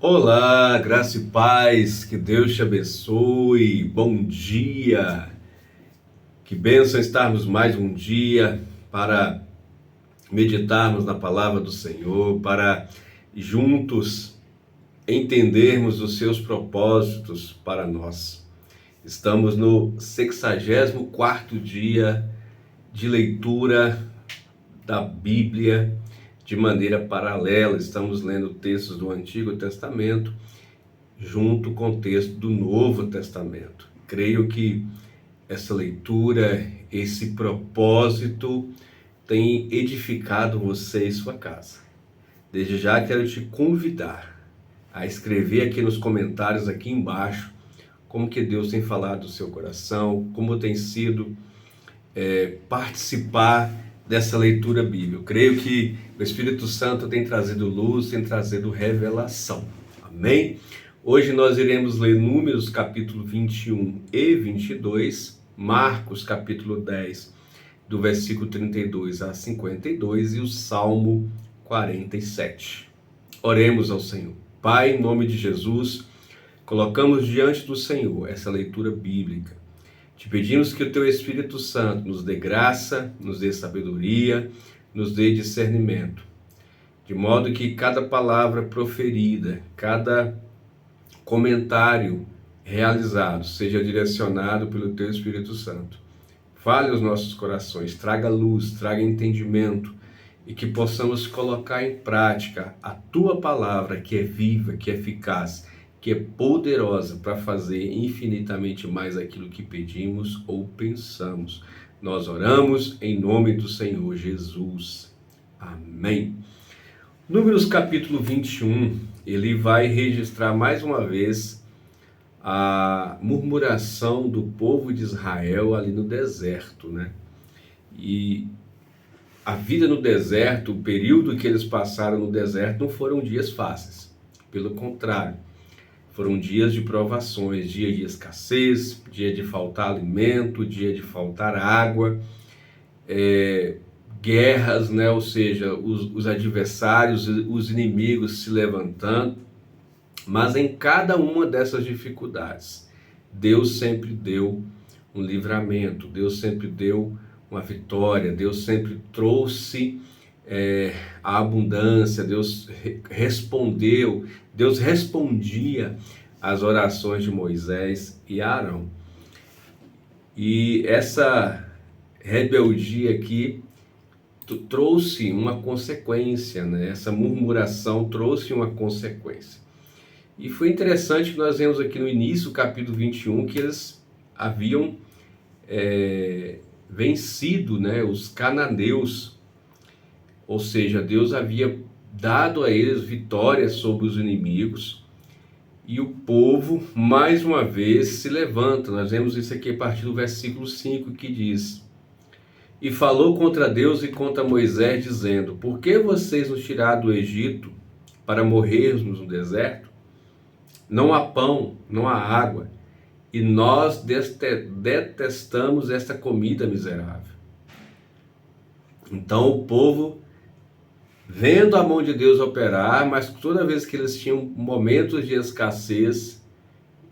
Olá, graça e paz, que Deus te abençoe, bom dia, que bênção estarmos mais um dia para meditarmos na palavra do Senhor, para juntos entendermos os seus propósitos para nós. Estamos no 64º dia de leitura da Bíblia de maneira paralela. Estamos lendo textos do Antigo Testamento junto com o texto do Novo Testamento. Creio que essa leitura, esse propósito tem edificado você e sua casa. Desde já quero te convidar a escrever aqui nos comentários aqui embaixo como que Deus tem falado no seu coração, como tem sido participar dessa leitura bíblica. Eu creio que o Espírito Santo tem trazido luz, tem trazido revelação. Amém? Hoje nós iremos ler Números capítulo 21 e 22, Marcos capítulo 10, do versículo 32 a 52 e o Salmo 47. Oremos ao Senhor. Pai, em nome de Jesus, colocamos diante do Senhor essa leitura bíblica. Te pedimos que o Teu Espírito Santo nos dê graça, nos dê sabedoria, nos dê discernimento, de modo que cada palavra proferida, cada comentário realizado seja direcionado pelo Teu Espírito Santo. Fale aos nossos corações, traga luz, traga entendimento e que possamos colocar em prática a Tua palavra, que é viva, que é eficaz, que é poderosa para fazer infinitamente mais aquilo que pedimos ou pensamos. Nós oramos em nome do Senhor Jesus. Amém. Números capítulo 21, ele vai registrar mais uma vez a murmuração do povo de Israel ali no deserto, né? E a vida no deserto, o período que eles passaram no deserto não foram dias fáceis. Pelo contrário, foram dias de provações, dia de escassez, dia de faltar alimento, dia de faltar água, guerras, né? Ou seja, os adversários, os inimigos se levantando. Mas em cada uma dessas dificuldades, Deus sempre deu um livramento, Deus sempre deu uma vitória, Deus sempre trouxe a abundância, Deus respondeu, Deus respondia às orações de Moisés e Arão. E essa rebeldia aqui trouxe uma consequência, né? Essa murmuração trouxe uma consequência. E foi interessante que nós vemos aqui no início do capítulo 21 que eles haviam vencido, né, os cananeus, ou seja, Deus havia dado a eles vitória sobre os inimigos e o povo mais uma vez se levanta. Nós vemos isso aqui a partir do versículo 5 que diz: E falou contra Deus e contra Moisés dizendo: Por que vocês nos tiraram do Egito para morrermos no deserto? Não há pão, não há água, e nós detestamos esta comida miserável. Então o povo, vendo a mão de Deus operar, mas toda vez que eles tinham momentos de escassez,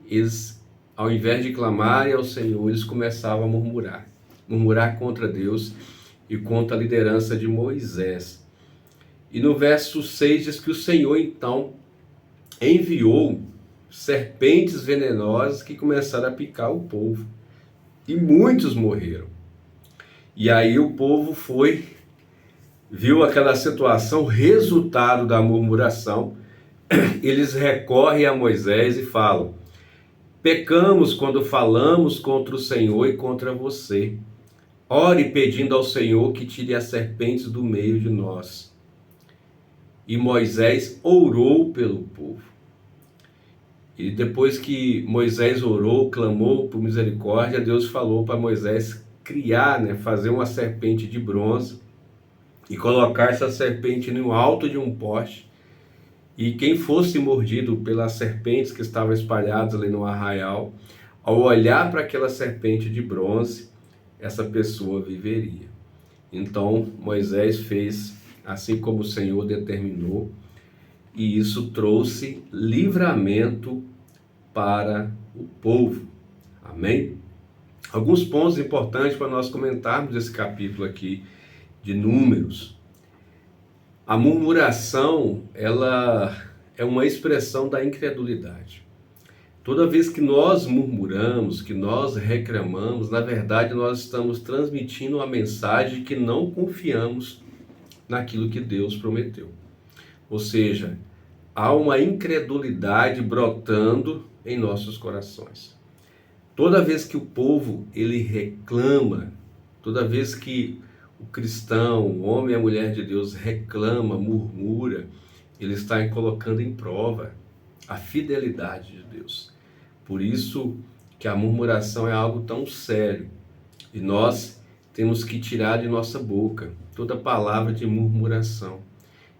eles, ao invés de clamarem ao Senhor, eles começavam a murmurar contra Deus e contra a liderança de Moisés. E no verso 6 diz que o Senhor então enviou serpentes venenosas que começaram a picar o povo. E muitos morreram. E aí o povo viu aquela situação, resultado da murmuração. Eles recorrem a Moisés e falam: Pecamos quando falamos contra o Senhor e contra você. Ore pedindo ao Senhor que tire as serpentes do meio de nós. E Moisés orou pelo povo. E depois que Moisés orou, clamou por misericórdia, Deus falou para Moisés criar, né, fazer uma serpente de bronze e colocar essa serpente no alto de um poste. E quem fosse mordido pelas serpentes que estavam espalhadas ali no arraial, ao olhar para aquela serpente de bronze, essa pessoa viveria. Então Moisés fez assim como o Senhor determinou. e isso trouxe livramento para o povo. Amém? Alguns pontos importantes para nós comentarmos esse capítulo aqui de Números. A murmuração, ela é uma expressão da incredulidade. Toda vez que nós murmuramos, que nós reclamamos, na verdade nós estamos transmitindo uma mensagem que não confiamos naquilo que Deus prometeu. Ou seja, há uma incredulidade brotando em nossos corações. Toda vez que o povo ele reclama, toda vez que o cristão, o homem e a mulher de Deus reclama, murmura, ele está colocando em prova a fidelidade de Deus. Por isso que a murmuração é algo tão sério. E nós temos que tirar de nossa boca toda palavra de murmuração.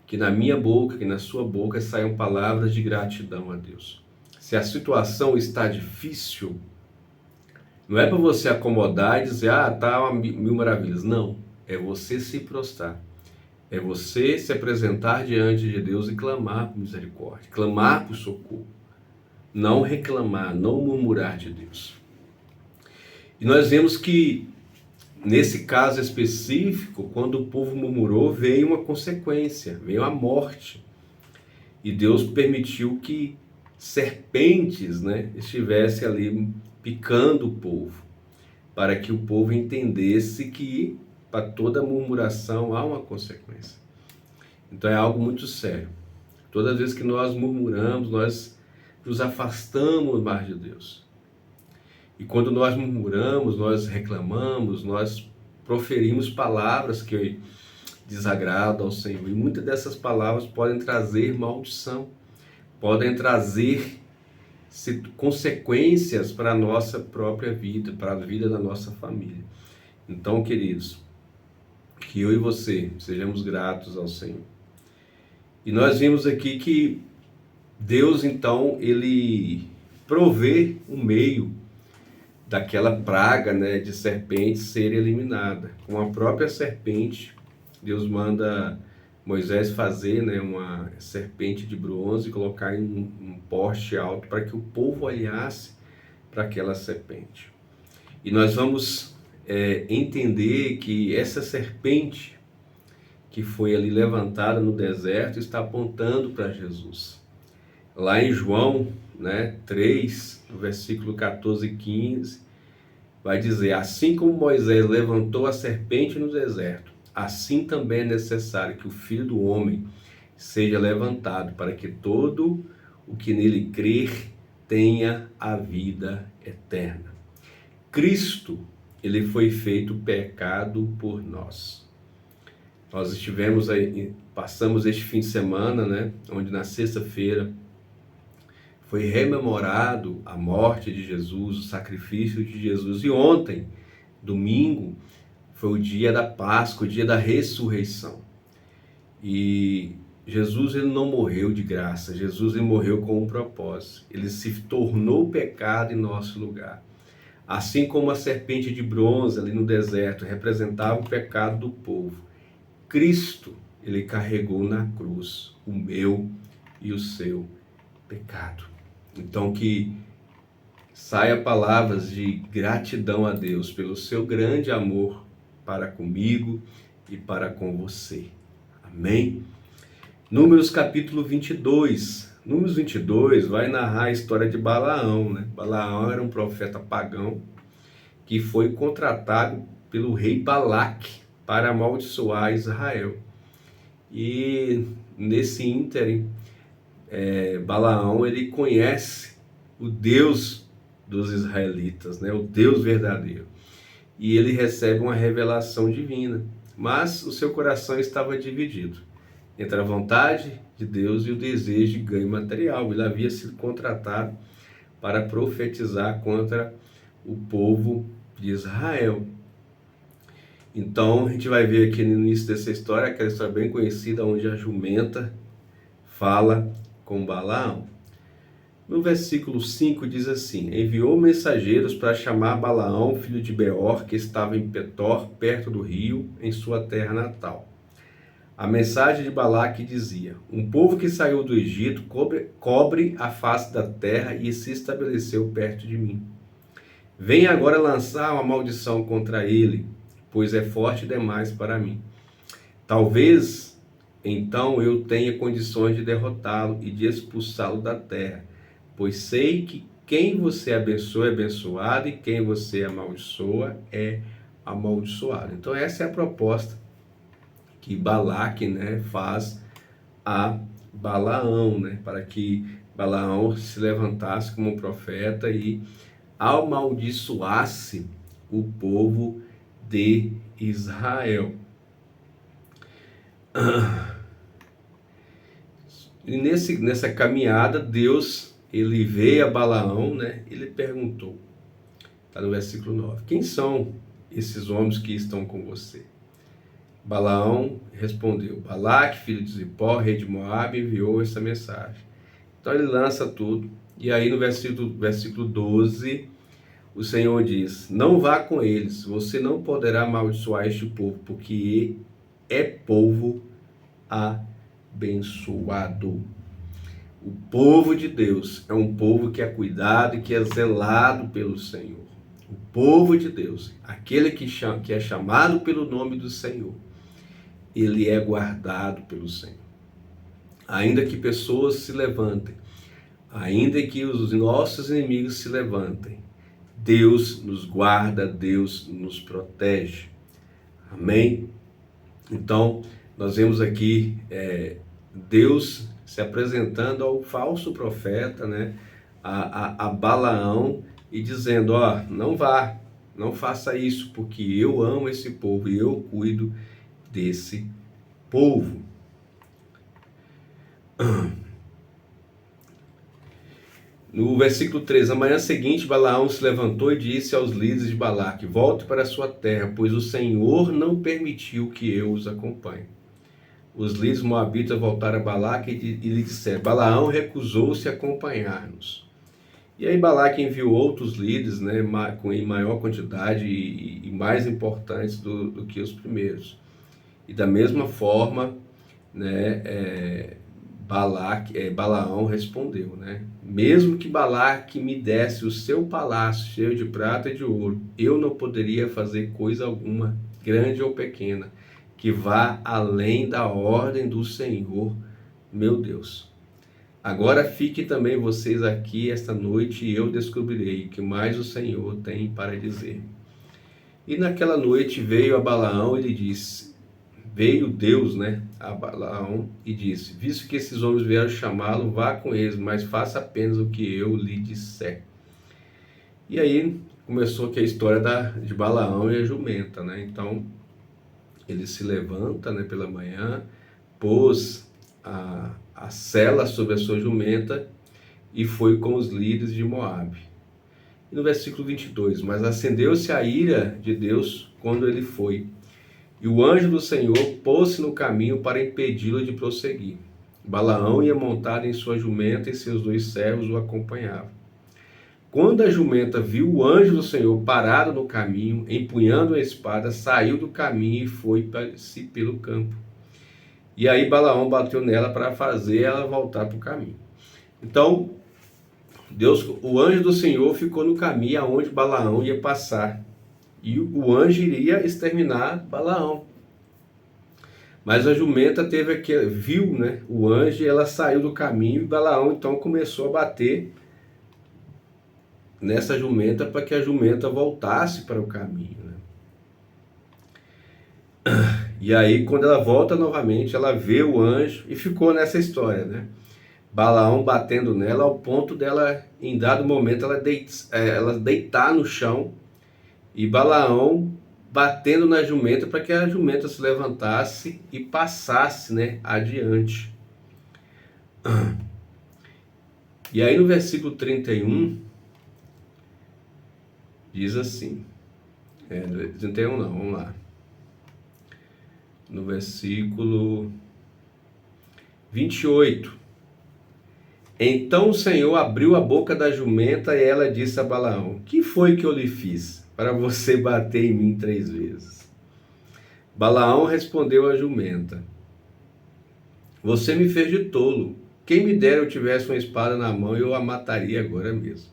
Que na minha boca, que na sua boca saiam palavras de gratidão a Deus. Se a situação está difícil, não é para você acomodar e dizer, tá mil maravilhas. Não, é você se prostrar. É você se apresentar diante de Deus e clamar por misericórdia, clamar por socorro. Não reclamar, não murmurar de Deus. E nós vemos que, nesse caso específico, quando o povo murmurou, veio uma consequência, veio a morte. E Deus permitiu que serpentes, estivessem ali picando o povo, para que o povo entendesse que para toda murmuração há uma consequência. Então é algo muito sério. Toda vez que nós murmuramos, nós nos afastamos mais de Deus. E quando nós murmuramos, nós reclamamos, nós proferimos palavras que desagradam ao Senhor. E muitas dessas palavras podem trazer maldição, podem trazer consequências para a nossa própria vida, para a vida da nossa família. Então, queridos, que eu e você sejamos gratos ao Senhor. E nós vimos aqui que Deus, então, ele provê um meio daquela praga, de serpente ser eliminada. Com a própria serpente, Deus manda Moisés fazer, uma serpente de bronze e colocar em um poste alto para que o povo olhasse para aquela serpente. E nós vamos entender que essa serpente que foi ali levantada no deserto está apontando para Jesus. Lá em João 3, no versículo 14 e 15, vai dizer, assim como Moisés levantou a serpente no deserto, assim também é necessário que o Filho do Homem seja levantado, para que todo o que nele crer tenha a vida eterna. Cristo, ele foi feito pecado por nós. Nós estivemos aí, passamos este fim de semana, onde na sexta-feira foi rememorado a morte de Jesus, o sacrifício de Jesus. E ontem, domingo, foi o dia da Páscoa, o dia da ressurreição. E Jesus, ele não morreu de graça. Jesus, ele morreu com um propósito. Ele se tornou pecado em nosso lugar. Assim como a serpente de bronze ali no deserto representava o pecado do povo, Cristo, ele carregou na cruz o meu e o seu pecado. Então que saia palavras de gratidão a Deus pelo seu grande amor para comigo e para com você. Amém? Números capítulo 22. Números 22 vai narrar a história de Balaão. Balaão era um profeta pagão que foi contratado pelo rei Balaque para amaldiçoar Israel. E nesse ínterim, Balaão, ele conhece o Deus dos israelitas, o Deus verdadeiro. E ele recebe uma revelação divina, mas o seu coração estava dividido entre a vontade de Deus e o desejo de ganho material. Ele havia sido contratado para profetizar contra o povo de Israel. Então, a gente vai ver aqui no início dessa história, aquela história bem conhecida, onde a jumenta fala com Balaão. No versículo 5 diz assim, enviou mensageiros para chamar Balaão, filho de Beor, que estava em Petor, perto do rio, em sua terra natal. A mensagem de Balaque dizia: um povo que saiu do Egito cobre a face da terra e se estabeleceu perto de mim. Venha agora lançar uma maldição contra ele, pois é forte demais para mim. Talvez então eu tenha condições de derrotá-lo e de expulsá-lo da terra, pois sei que quem você abençoa é abençoado e quem você amaldiçoa é amaldiçoado. Então essa é a proposta que Balaque, né, faz a Balaão, né, para que Balaão se levantasse como profeta e amaldiçoasse o povo de Israel. E nessa caminhada, Deus, ele veio a Balaão, né? Ele perguntou, está no versículo 9, quem são esses homens que estão com você? Balaão respondeu, Balaque, filho de Zippor, rei de Moabe, enviou essa mensagem. Então ele lança tudo, e aí no versículo 12, o Senhor diz, não vá com eles, você não poderá amaldiçoar este povo, porque é povo abençoado. O povo de Deus é um povo que é cuidado e que é zelado pelo Senhor. O povo de Deus, aquele que é chamado pelo nome do Senhor, ele é guardado pelo Senhor. Ainda que pessoas se levantem, ainda que os nossos inimigos se levantem, Deus nos guarda, Deus nos protege. Amém? Então, nós vemos aqui Deus se apresentando ao falso profeta, né, a Balaão, e dizendo, ó, não vá, não faça isso, porque eu amo esse povo e eu cuido desse povo. No versículo 3, na manhã seguinte, Balaão se levantou e disse aos líderes de Balaque, volte para a sua terra, pois o Senhor não permitiu que eu os acompanhe. Os líderes moabitas voltaram a Balaque e lhe disseram, Balaão recusou-se a acompanhar-nos. E aí Balaque enviou outros líderes, né, em maior quantidade e mais importantes do que os primeiros. E da mesma forma, né, Balaão respondeu, né, mesmo que Balaque me desse o seu palácio cheio de prata e de ouro, eu não poderia fazer coisa alguma, grande ou pequena, que vá além da ordem do Senhor, meu Deus. Agora fiquem também vocês aqui esta noite e eu descobrirei o que mais o Senhor tem para dizer. E naquela noite veio a Balaão e lhe disse, veio Deus, né, a Balaão e disse, visto que esses homens vieram chamá-lo, vá com eles, mas faça apenas o que eu lhe disser. E aí começou aqui a história de Balaão e a jumenta, né, então ele se levanta, né, pela manhã, pôs a sela sobre a sua jumenta e foi com os líderes de Moabe. E no versículo 22, mas acendeu-se a ira de Deus quando ele foi, e o anjo do Senhor pôs-se no caminho para impedi-lo de prosseguir. Balaão ia montado em sua jumenta e seus 2 servos o acompanhavam. Quando a jumenta viu o anjo do Senhor parado no caminho, empunhando a espada, saiu do caminho e foi-se pelo campo. E aí Balaão bateu nela para fazer ela voltar para o caminho. Então, o anjo do Senhor ficou no caminho aonde Balaão ia passar. E o anjo iria exterminar Balaão. Mas a jumenta viu, né, o anjo e ela saiu do caminho. E Balaão então começou a bater nessa jumenta para que a jumenta voltasse para o caminho, né? E aí quando ela volta novamente, ela vê o anjo e ficou nessa história, né? Balaão batendo nela ao ponto dela, em dado momento, ela deitar no chão e Balaão batendo na jumenta para que a jumenta se levantasse e passasse, né, adiante. E aí no versículo 31, diz assim, 31 não, vamos lá. No versículo 28. Então o Senhor abriu a boca da jumenta e ela disse a Balaão, que foi que eu lhe fiz para você bater em mim 3 vezes? Balaão respondeu à jumenta, Você me fez de tolo. Quem me dera eu tivesse uma espada na mão, eu a mataria agora mesmo.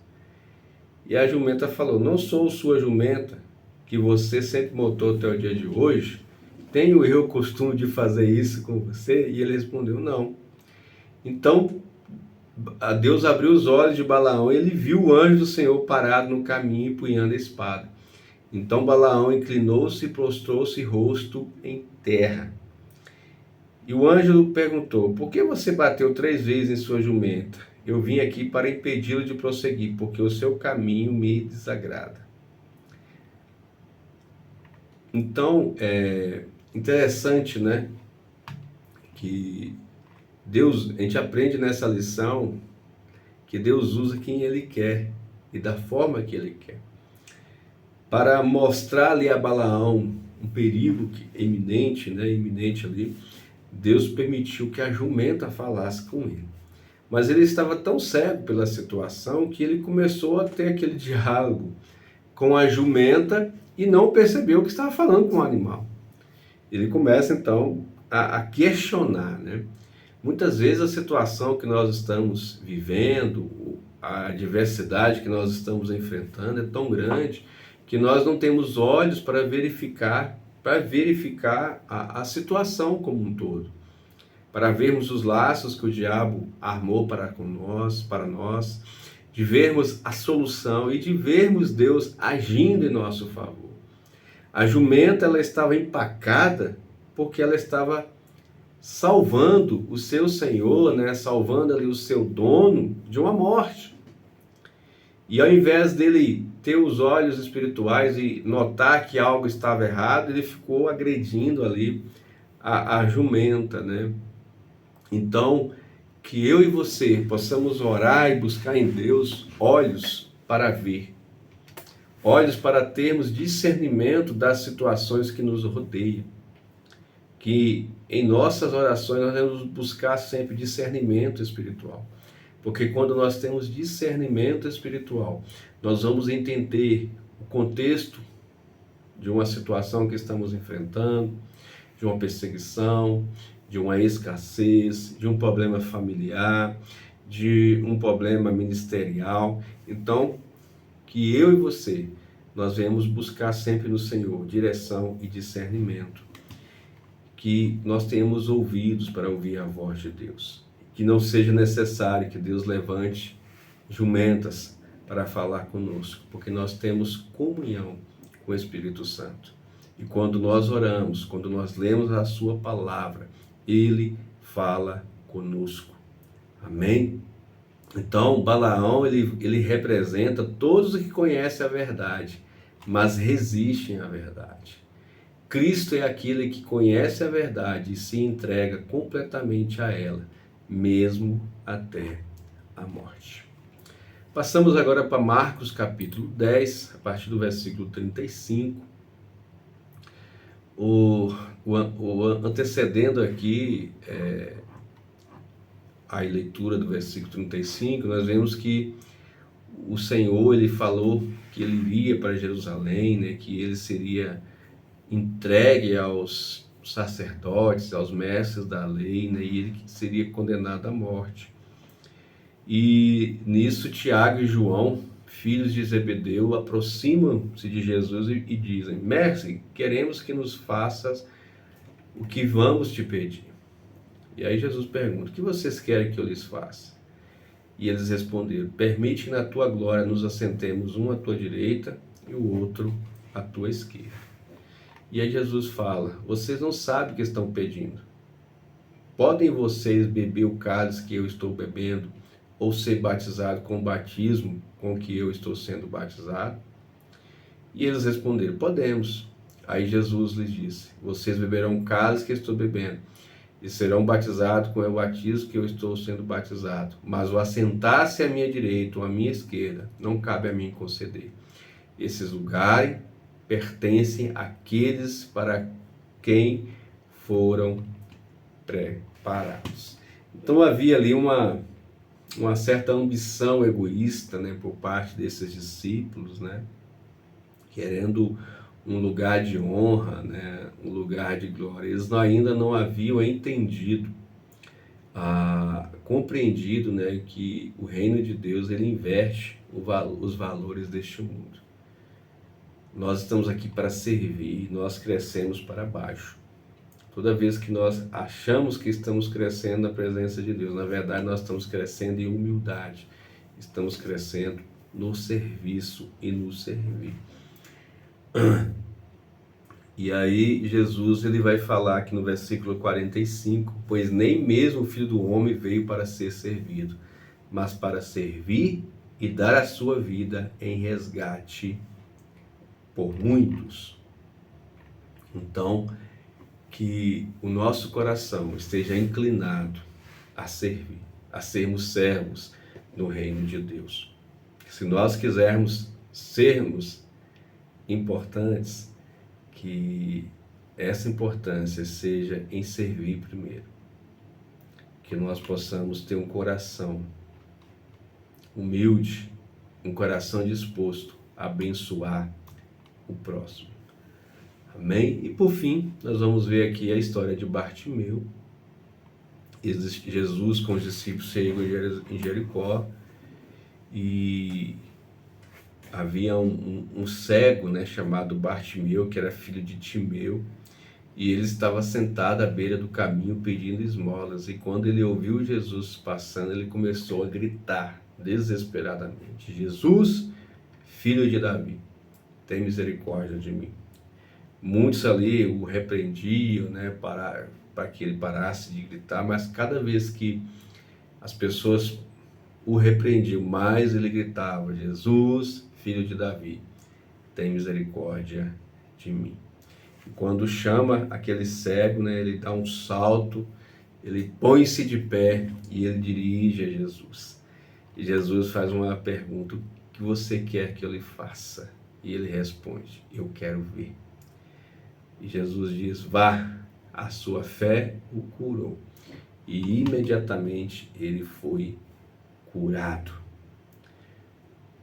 E a jumenta falou: não sou sua jumenta, que você sempre montou até o dia de hoje? Tenho eu o costume de fazer isso com você? E ele respondeu: não. Então a Deus abriu os olhos de Balaão e ele viu o anjo do Senhor parado no caminho, empunhando a espada. Então Balaão inclinou-se e prostrou-se rosto em terra. E o anjo perguntou: por que você bateu 3 vezes em sua jumenta? Eu vim aqui para impedi-lo de prosseguir, porque o seu caminho me desagrada. Então, é interessante, né? Que Deus, a gente aprende nessa lição que Deus usa quem Ele quer e da forma que Ele quer. Para mostrar ali a Balaão um perigo iminente, né? Iminente ali, Deus permitiu que a jumenta falasse com ele. Mas ele estava tão cego pela situação que ele começou a ter aquele diálogo com a jumenta e não percebeu que estava falando com o animal. Ele começa então a questionar, né? Muitas vezes a situação que nós estamos vivendo, a adversidade que nós estamos enfrentando é tão grande que nós não temos olhos para verificar a situação como um todo, para vermos os laços que o diabo armou para nós, de vermos a solução e de vermos Deus agindo em nosso favor. A jumenta, ela estava empacada porque ela estava salvando o seu senhor, né? Salvando ali o seu dono de uma morte. E ao invés dele ter os olhos espirituais e notar que algo estava errado, ele ficou agredindo ali a jumenta, né? Então, que eu e você possamos orar e buscar em Deus olhos para ver, olhos para termos discernimento das situações que nos rodeiam. Que em nossas orações nós devemos buscar sempre discernimento espiritual. Porque quando nós temos discernimento espiritual, nós vamos entender o contexto de uma situação que estamos enfrentando, de uma perseguição, de uma escassez, de um problema familiar, de um problema ministerial. Então, que eu e você, nós venhamos buscar sempre no Senhor direção e discernimento. Que nós tenhamos ouvidos para ouvir a voz de Deus. Que não seja necessário que Deus levante jumentas para falar conosco, porque nós temos comunhão com o Espírito Santo. E quando nós oramos, quando nós lemos a sua palavra, ele fala conosco. Amém? Então, Balaão, ele representa todos os que conhecem a verdade, mas resistem à verdade. Cristo é aquele que conhece a verdade e se entrega completamente a ela, mesmo até a morte. Passamos agora para Marcos capítulo 10, a partir do versículo 35. O antecedendo aqui a leitura do versículo 35, nós vemos que o Senhor, ele falou que ele iria para Jerusalém, né, que ele seria entregue aos sacerdotes, aos mestres da lei, né, e ele seria condenado à morte. E nisso Tiago e João, filhos de Zebedeu, aproximam-se de Jesus e dizem: Mestre, queremos que nos faças o que vamos te pedir. E aí Jesus pergunta: o que vocês querem que eu lhes faça? E eles responderam: permite que na tua glória nos assentemos, um à tua direita e o outro à tua esquerda. E aí Jesus fala: vocês não sabem o que estão pedindo. Podem vocês beber o cálice que eu estou bebendo, ou ser batizado com o batismo com que eu estou sendo batizado? E eles responderam: podemos. Aí Jesus lhes disse: vocês beberão o cálice que eu estou bebendo, e serão batizados com o batismo que eu estou sendo batizado. Mas o assentar-se à minha direita ou à minha esquerda, não cabe a mim conceder. Esses lugares pertencem àqueles para quem foram preparados. Então havia ali uma certa ambição egoísta, né, por parte desses discípulos, né, querendo um lugar de honra, né, um lugar de glória. Eles ainda não haviam entendido compreendido, né, que o reino de Deus ele inverte os valores deste mundo. Nós estamos aqui para servir, nós crescemos para baixo. Toda vez que nós achamos que estamos crescendo na presença de Deus, na verdade nós estamos crescendo em humildade, estamos crescendo no serviço e no servir. E aí Jesus ele vai falar aqui no versículo 45, pois nem mesmo o Filho do Homem veio para ser servido, mas para servir e dar a sua vida em resgate por muitos. Então, que o nosso coração esteja inclinado a servir, a sermos servos no reino de Deus. Se nós quisermos sermos importantes, que essa importância seja em servir primeiro. Que nós possamos ter um coração humilde, um coração disposto a abençoar o próximo. Amém? E por fim, nós vamos ver aqui a história de Bartimeu. Jesus com os discípulos chegou em Jericó e havia um cego, né, chamado Bartimeu, que era filho de Timeu, e ele estava sentado à beira do caminho pedindo esmolas. E quando ele ouviu Jesus passando, ele começou a gritar desesperadamente: Jesus, filho de Davi, tem misericórdia de mim. Muitos ali o repreendiam, né, para que ele parasse de gritar, mas cada vez que as pessoas o repreendiam, mais ele gritava: Jesus, filho de Davi, tem misericórdia de mim. E quando chama aquele cego, né, ele dá um salto, ele põe-se de pé e ele dirige a Jesus. E Jesus faz uma pergunta: o que você quer que eu lhe faça? E ele responde: eu quero ver. E Jesus diz: vá, a sua fé o curou. E imediatamente ele foi curado.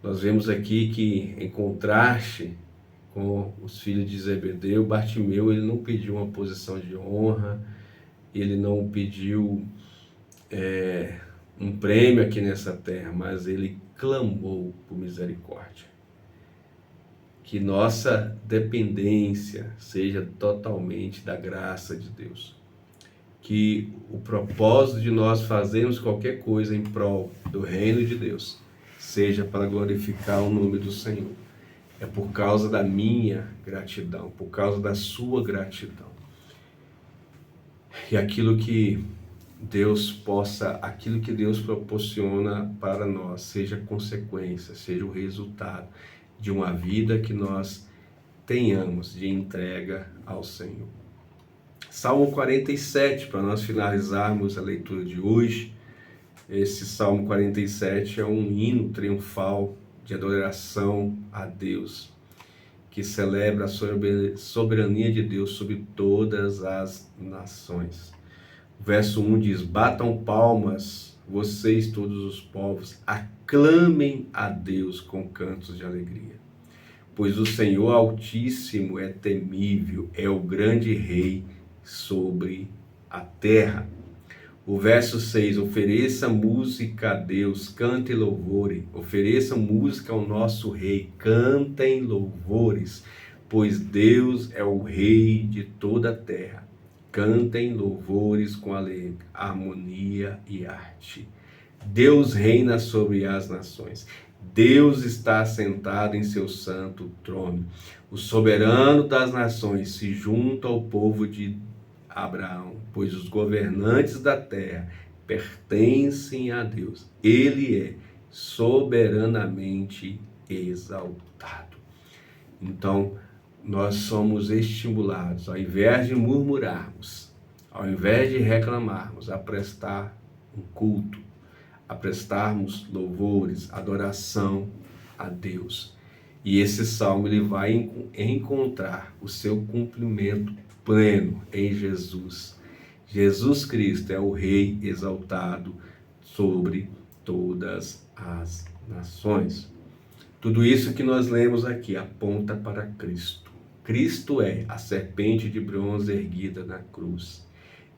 Nós vemos aqui que, em contraste com os filhos de Zebedeu, Bartimeu ele não pediu uma posição de honra, ele não pediu um prêmio aqui nessa terra, mas ele clamou por misericórdia. Que nossa dependência seja totalmente da graça de Deus. Que o propósito de nós fazermos qualquer coisa em prol do reino de Deus seja para glorificar o nome do Senhor. É por causa da minha gratidão, por causa da sua gratidão. E aquilo que Deus proporciona para nós, seja consequência, seja o resultado de uma vida que nós tenhamos de entrega ao Senhor. Salmo 47, para nós finalizarmos a leitura de hoje. Esse Salmo 47 é um hino triunfal de adoração a Deus, que celebra a soberania de Deus sobre todas as nações. O verso 1 diz: batam palmas, vocês todos os povos, aclamem a Deus com cantos de alegria. Pois o Senhor Altíssimo é temível, é o grande Rei sobre a terra. O verso 6, ofereça música a Deus, cantem louvores, ofereçam música ao nosso Rei, cantem louvores, pois Deus é o Rei de toda a terra. Cantem louvores com harmonia e arte. Deus reina sobre as nações. Deus está assentado em seu santo trono. O soberano das nações se junta ao povo de Abraão, pois os governantes da terra pertencem a Deus. Ele é soberanamente exaltado. Então, nós somos estimulados, ao invés de murmurarmos, ao invés de reclamarmos, a prestar um culto, a prestarmos louvores, adoração a Deus. E esse salmo ele vai encontrar o seu cumprimento pleno em Jesus. Jesus Cristo é o Rei exaltado sobre todas as nações. Tudo isso que nós lemos aqui aponta para Cristo. Cristo é a serpente de bronze erguida na cruz.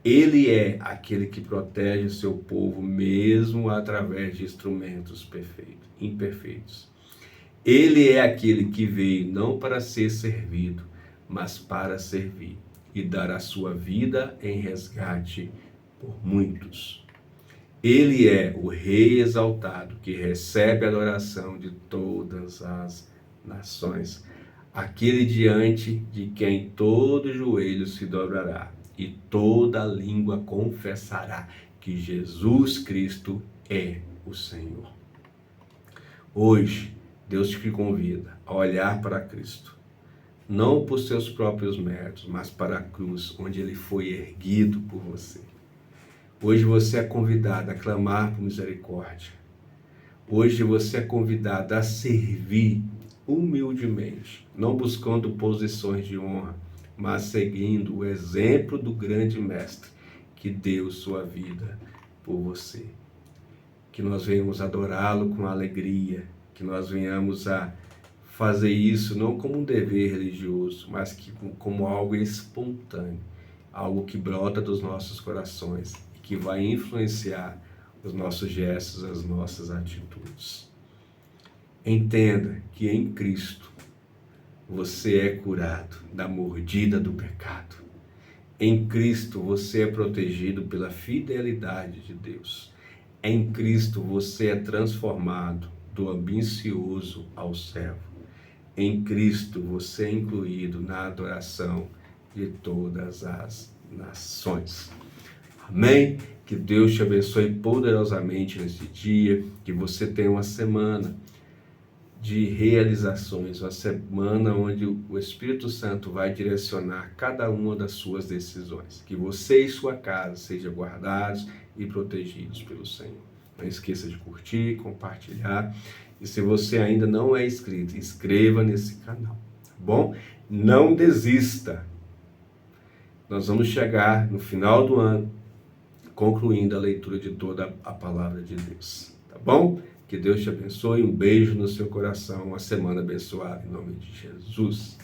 Ele é aquele que protege o seu povo mesmo através de instrumentos imperfeitos. Ele é aquele que veio não para ser servido, mas para servir e dar a sua vida em resgate por muitos. Ele é o Rei exaltado que recebe a adoração de todas as nações, aquele diante de quem todo joelho se dobrará e toda língua confessará que Jesus Cristo é o Senhor. Hoje, Deus te convida a olhar para Cristo, não por seus próprios méritos, mas para a cruz, onde ele foi erguido por você. Hoje você é convidado a clamar por misericórdia. Hoje você é convidado a servir humildemente, não buscando posições de honra, mas seguindo o exemplo do grande mestre que deu sua vida por você. Que nós venhamos adorá-lo com alegria, que nós venhamos a fazer isso não como um dever religioso, mas como algo espontâneo, algo que brota dos nossos corações e que vai influenciar os nossos gestos, as nossas atitudes. Entenda que em Cristo você é curado da mordida do pecado. Em Cristo você é protegido pela fidelidade de Deus. Em Cristo você é transformado do ambicioso ao servo. Em Cristo você é incluído na adoração de todas as nações. Amém? Que Deus te abençoe poderosamente nesse dia, que você tenha uma semana de realizações, uma semana onde o Espírito Santo vai direcionar cada uma das suas decisões. Que você e sua casa sejam guardados e protegidos pelo Senhor. Não esqueça de curtir, compartilhar. E se você ainda não é inscrito, inscreva nesse canal, tá bom? Não desista. Nós vamos chegar no final do ano, concluindo a leitura de toda a palavra de Deus, tá bom? Que Deus te abençoe, um beijo no seu coração, uma semana abençoada em nome de Jesus.